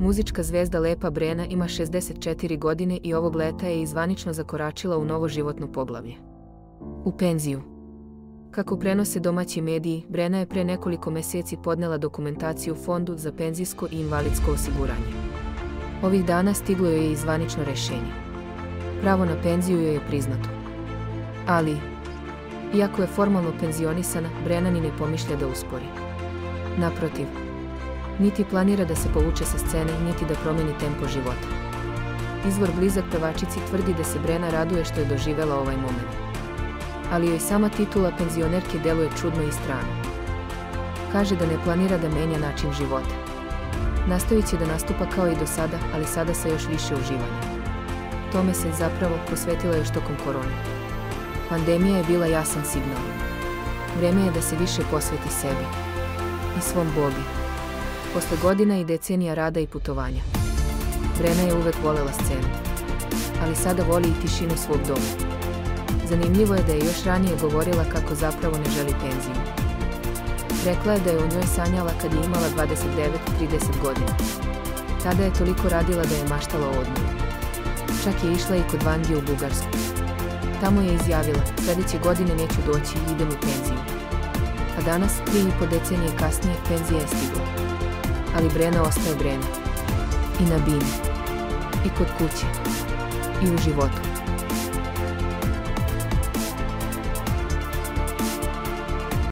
Muzička zvezda Lepa Brena ima 64 godine i ovog leta je zvanično zakoračila u novo životno poglavlje. U penziju. Kako prenose domaći mediji, Brena je pre nekoliko meseci podnela dokumentaciju Fondu za penzijsko i invalidsko osiguranje. Ovih dana stiglo joj je i zvanično rešenje. Pravo na penziju joj je priznato. Ali, iako je formalno penzionisana, Brena ni ne pomišlja da uspori. Naprotiv, niti planira da se povuče sa scene, niti da promeni tempo života. Izvor blizak pevačici tvrdi da se Brena raduje što je doživela ovaj moment. Ali joj sama titula penzionerke deluje čudno i strano. Kaže da ne planira da menja način života. Nastavit će da nastupa kao i do sada, ali sada sa još više uživanja. Tome se zapravo posvetila još tokom korone. Pandemija je bila jasan signal. Vreme je da se više posveti sebi i svom Bogu. Posle godina i decenija rada i putovanja, Brena je uvek volela scenu, ali sada voli i tišinu svog doma. Zanimljivo je da je još ranije govorila kako zapravo ne želi penziju. Rekla je da je o njoj sanjala kad je imala 29-30 godina. Tada je toliko radila da je maštala o odmoru. Čak je išla i kod Vangije u Bugarsku. Tamo je izjavila, sledeće godine neću doći i idem u penziju. A danas, 3,5 decenije kasnije, penzija je stigla. Ali Brena ostaje Brena. I na bini. I kod kuće. I u životu.